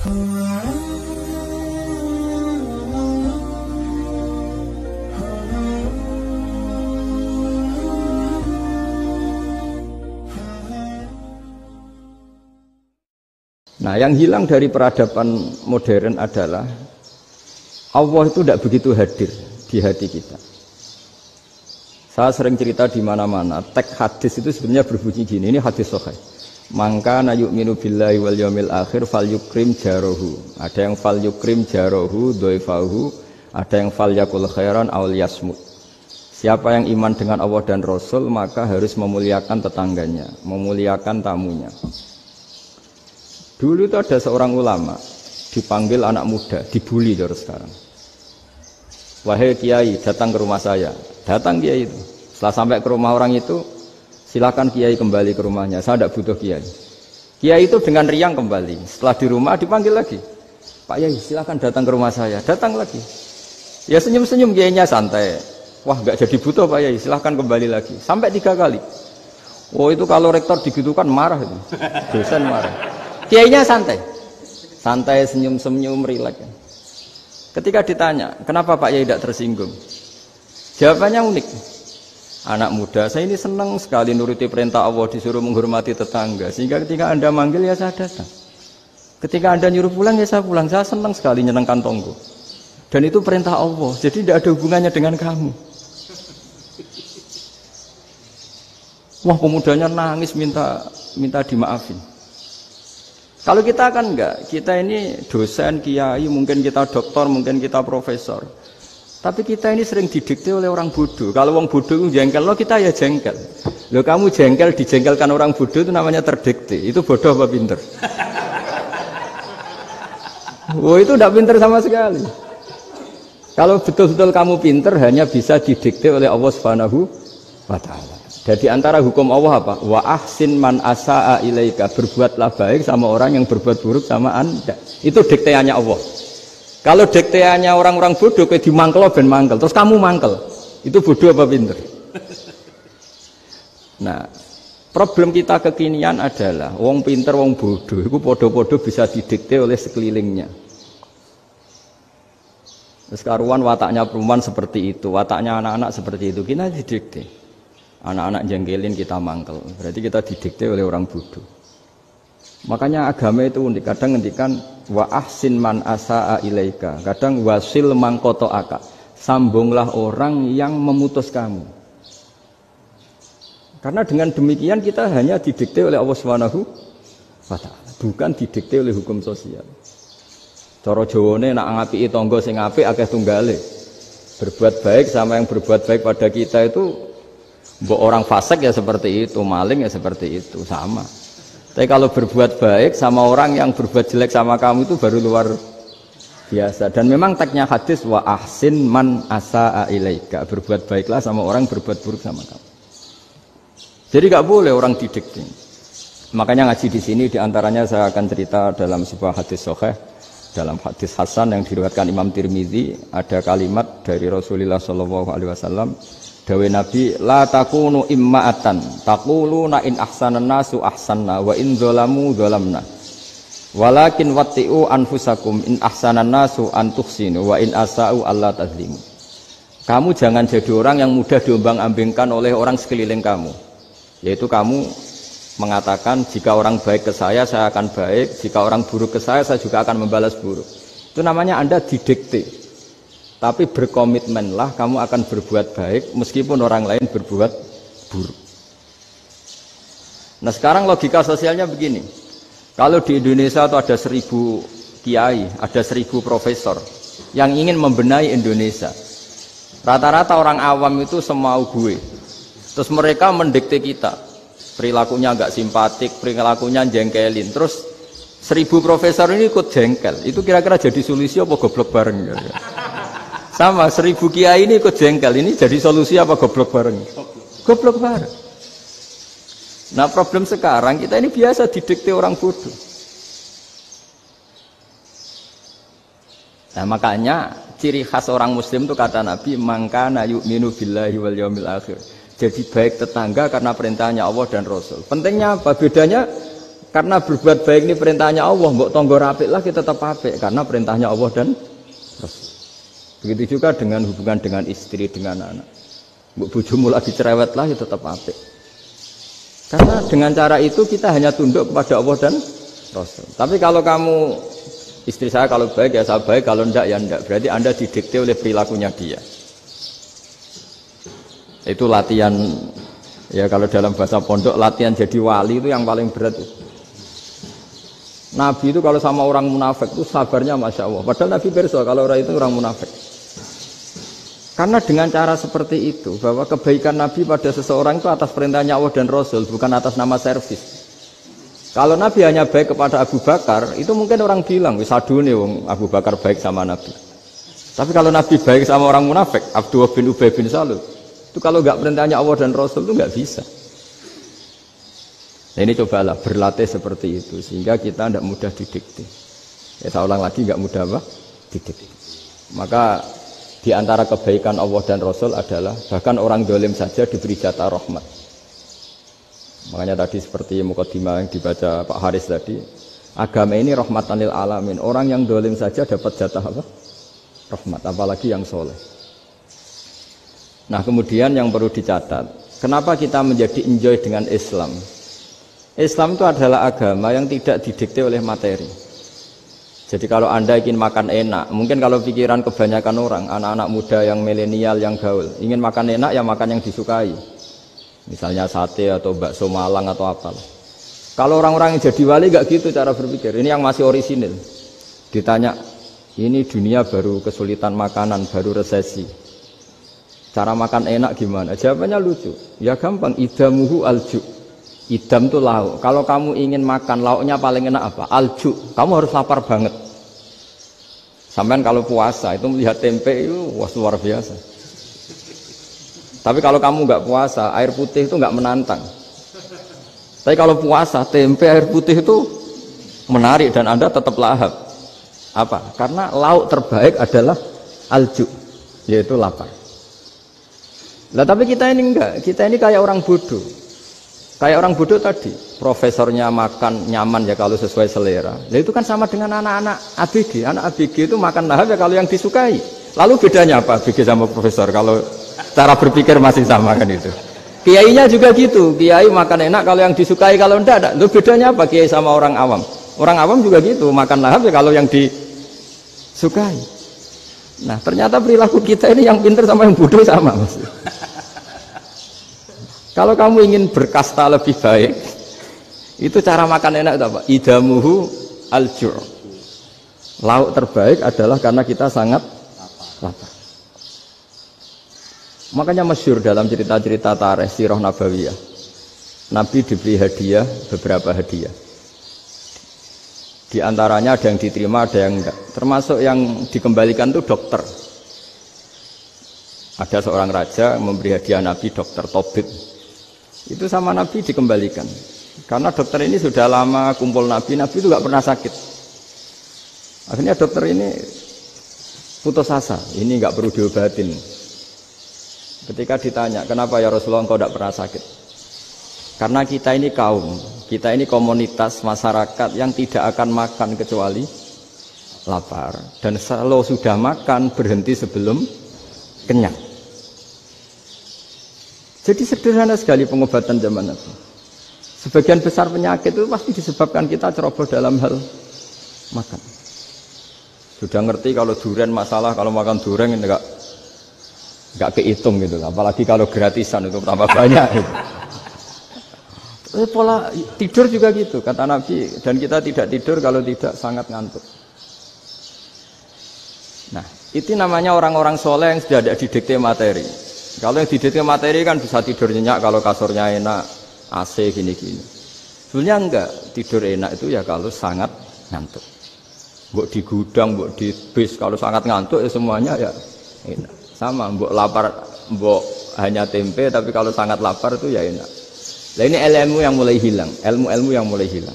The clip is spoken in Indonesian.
Nah, yang hilang dari peradaban modern adalah Allah itu tidak begitu hadir di hati kita. Saya sering cerita di mana-mana, teks hadis itu sebenarnya berbunyi gini, ini hadis sahih. Mangka na yu'minu billahi wal yaumil akhir fal yukrim jarohu. Ada yang fal yukrim jarohu dhaifahu, ada yang fal yakul khairan aw yasmut. Siapa yang iman dengan Allah dan Rasul maka harus memuliakan tetangganya, memuliakan tamunya. Dulu itu ada seorang ulama dipanggil anak muda, dibully terus sekarang. Wahai kiai, datang ke rumah saya. Datang kiai itu. Setelah sampai ke rumah orang itu, silakan kiai kembali ke rumahnya. Saya tidak butuh kiai. Kiai itu dengan riang kembali. Setelah di rumah dipanggil lagi. Pak Yai, silakan datang ke rumah saya. Datang lagi. Ya senyum-senyum kiainya santai. Wah, nggak jadi butuh Pak Yai. Silakan kembali lagi. Sampai 3 kali. Oh itu kalau rektor digitukan marah itu. Dosen marah. Kiainya santai, santai senyum-senyum, rileks. Ketika ditanya, kenapa Pak Yai tidak tersinggung? Jawabannya unik. Anak muda, saya ini senang sekali nuruti perintah Allah, disuruh menghormati tetangga. Sehingga ketika Anda manggil ya saya datang. Ketika Anda nyuruh pulang ya saya pulang. Saya senang sekali nyenangkan tonggo. Dan itu perintah Allah, jadi tidak ada hubungannya dengan kamu. Wah, pemudanya nangis minta dimaafin. Kalau kita kan enggak, kita ini dosen, kiai, mungkin kita doktor, mungkin kita profesor. Tapi kita ini sering didikte oleh orang bodoh. Kalau orang bodoh itu jengkel, lo kita ya jengkel. Lo kamu jengkel, dijengkelkan orang bodoh itu namanya terdikte. Itu bodoh apa pinter? Oh itu tidak pinter sama sekali. Kalau betul-betul kamu pinter, hanya bisa didikte oleh Allah Subhanahu wa Ta'ala. Jadi antara hukum Allah apa? Wa ahsin man asa'a ilaika, berbuatlah baik sama orang yang berbuat buruk sama Anda. Itu dikteannya Allah. Kalau dikteannya orang-orang bodoh kayak dimangkel ben mangkel, terus kamu mangkel. Itu bodoh apa pinter? Nah, problem kita kekinian adalah wong pinter, wong bodoh itu podo-podo bisa didikte oleh sekelilingnya. Terus karuan wataknya perempuan seperti itu, wataknya anak-anak seperti itu, kita didikte. Anak-anak jengkelin kita mangkel, berarti kita didikte oleh orang bodoh. Makanya agama itu unik, kadang ngendikan wa ahsin man asa'a ilaika, kadang wasil man qata'aka, sambunglah orang yang memutus kamu. Karena dengan demikian kita hanya didikte oleh Allah Subhanahu wa Ta'ala, bukan didikte oleh hukum sosial. Cara Jawane nak ngapiki tangga sing apik akeh tunggale. Berbuat baik sama yang berbuat baik pada kita itu, mbok orang fasik ya seperti itu, maling ya seperti itu, sama. Tapi kalau berbuat baik sama orang yang berbuat jelek sama kamu itu baru luar biasa. Dan memang teksnya hadis wa ahsin man asa'a ilaika, berbuat baiklah sama orang berbuat buruk sama kamu. Jadi nggak boleh orang didikte. Makanya ngaji di sini diantaranya saya akan cerita dalam sebuah hadis sahih, dalam hadis hasan yang diriwayatkan Imam Tirmizi, ada kalimat dari Rasulullah SAW. Dawe Nabi, la takunu imma'atan taquluna in ahsanan nasu ahsanna wa in dzalamu dzalamna walakin watti'u anfusakum in ahsanan nasu an tuhsinu wa in asa'u alla tazlimu. Kamu jangan jadi orang yang mudah diombang-ambingkan oleh orang sekeliling kamu, yaitu kamu mengatakan jika orang baik ke saya akan baik, jika orang buruk ke saya juga akan membalas buruk. Itu namanya Anda didikte. Tapi berkomitmenlah kamu akan berbuat baik meskipun orang lain berbuat buruk. Nah sekarang logika sosialnya begini. Kalau di Indonesia itu ada 1000 kiai, ada 1000 profesor yang ingin membenahi Indonesia. Rata-rata orang awam itu semau gue. Terus mereka mendikte kita. Perilakunya agak simpatik, perilakunya jengkelin. Terus 1000 profesor ini ikut jengkel. Itu kira-kira jadi solusi apa goblok bareng? Sama 1000 kiai ini ikut jengkel, ini jadi solusi apa goblok bareng? Goblok bareng. Nah problem sekarang kita ini biasa didikte orang bodoh. Nah makanya ciri khas orang muslim itu kata Nabi, mangkana yu'minu billahi wal yaumil akhir. Jadi baik tetangga karena perintahnya Allah dan Rasul. Pentingnya apa? Bedanya Karena berbuat baik ini perintahnya Allah, mbok tonggo apik lah kita tetap apik karena perintahnya Allah dan Rasul. Begitu juga dengan hubungan dengan istri, dengan anak. Mbok bojomu lagi cerewet lah ya tetap apik. Karena dengan cara itu kita hanya tunduk kepada Allah dan Rasul. Tapi kalau kamu istri saya kalau baik ya saya baik, kalau enggak ya enggak. Berarti Anda didikte oleh perilakunya dia. Itu latihan, ya kalau dalam bahasa pondok latihan jadi wali itu yang paling berat. Nabi itu kalau sama orang munafik itu sabarnya Masya Allah. Padahal Nabi berso kalau orang itu orang munafik. Karena dengan cara seperti itu, bahwa kebaikan Nabi pada seseorang itu atas perintahnya Allah dan Rasul, bukan atas nama servis. Kalau Nabi hanya baik kepada Abu Bakar, itu mungkin orang bilang, wisadune wong Abu Bakar baik sama Nabi. Tapi kalau Nabi baik sama orang munafik, Abdullah bin Ubay bin Salul, itu kalau nggak perintahnya Allah dan Rasul itu nggak bisa. Nah ini cobalah berlatih seperti itu, sehingga kita tidak mudah didikte. Ya saya ulang lagi, nggak mudah apa? Didikte. Maka di antara kebaikan Allah dan Rasul adalah bahkan orang dolim saja diberi jatah rahmat. Makanya tadi seperti mukadimah yang dibaca Pak Haris tadi, agama ini rahmatan lil alamin. Orang yang dolim saja dapat jatah apa? Rahmat, apalagi yang soleh. Nah kemudian yang perlu dicatat, kenapa kita menjadi enjoy dengan Islam? Islam itu adalah agama yang tidak didikte oleh materi. Jadi kalau Anda ingin makan enak, mungkin kalau pikiran kebanyakan orang, anak-anak muda yang milenial, yang gaul, ingin makan enak ya makan yang disukai. Misalnya sate atau bakso Malang atau apa. Kalau orang-orang yang jadi wali nggak gitu cara berpikir. Ini yang masih orisinil. Ditanya, ini dunia baru kesulitan makanan, baru resesi. Cara makan enak gimana? Jawabannya lucu. Ya gampang, idamuhu alju. Idam itu lauk. Kalau kamu ingin makan lauknya paling enak apa? Alju. Kamu harus lapar banget. Sampai kalau puasa itu melihat tempe itu wah luar biasa. Tapi kalau kamu nggak puasa, air putih itu nggak menantang. Tapi kalau puasa, tempe air putih itu menarik dan Anda tetap lahap. Apa? Karena lauk terbaik adalah alju, yaitu lapar. Lah tapi kita ini enggak. Kita ini kayak orang bodoh. Kayak orang bodoh tadi, profesornya makan nyaman ya kalau sesuai selera. Nah itu kan sama dengan anak-anak ABG. Anak ABG itu makan lahap ya kalau yang disukai. Lalu bedanya apa ABG sama profesor? Kalau cara berpikir masih sama kan itu. Kiainya juga gitu. Kiai makan enak kalau yang disukai, kalau enggak ada. Lalu bedanya apa kiai sama orang awam? Orang awam juga gitu, makan lahap ya kalau yang disukai. Nah ternyata perilaku kita ini yang pintar sama yang bodoh sama Mas. Kalau kamu ingin berkasta lebih baik, itu cara makan enak itu apa? Idamuhu al-jur. Lauk terbaik adalah karena kita sangat lapar. Makanya masyhur dalam cerita-cerita tarikh sirah nabawiyah. Nabi diberi hadiah, beberapa hadiah. Di antaranya ada yang diterima, ada yang enggak. Termasuk yang dikembalikan itu dokter. Ada seorang raja memberi hadiah Nabi dokter Tobit. Itu sama Nabi dikembalikan. Karena dokter ini sudah lama kumpul Nabi itu nggak pernah sakit. Akhirnya dokter ini putus asa, ini nggak perlu diobatin. Ketika ditanya, kenapa ya Rasulullah engkau tidak pernah sakit? Karena kita ini kaum, kita ini komunitas masyarakat yang tidak akan makan kecuali lapar. Dan kalau sudah makan berhenti sebelum kenyang. Jadi sederhana sekali pengobatan zaman Nabi. Sebagian besar penyakit itu pasti disebabkan kita ceroboh dalam hal makan. Sudah ngerti kalau durian masalah, kalau makan durian enggak kehitung gitu. Apalagi kalau gratisan itu tambah banyak. Gitu. Pola tidur juga gitu kata Nabi, dan kita tidak tidur kalau tidak sangat ngantuk. Nah, itu namanya orang-orang soleh yang sudah ada didikte materi. Kalau yang didikte materi kan bisa tidur nyenyak kalau kasurnya enak, AC gini-gini. Sebenarnya enggak, tidur enak itu ya kalau sangat ngantuk. Mbok di gudang, mbok di bis, kalau sangat ngantuk ya semuanya ya enak. Sama, mbok lapar, mbok hanya tempe, tapi kalau sangat lapar itu ya enak. Nah ini ilmu yang mulai hilang, ilmu-ilmu yang mulai hilang.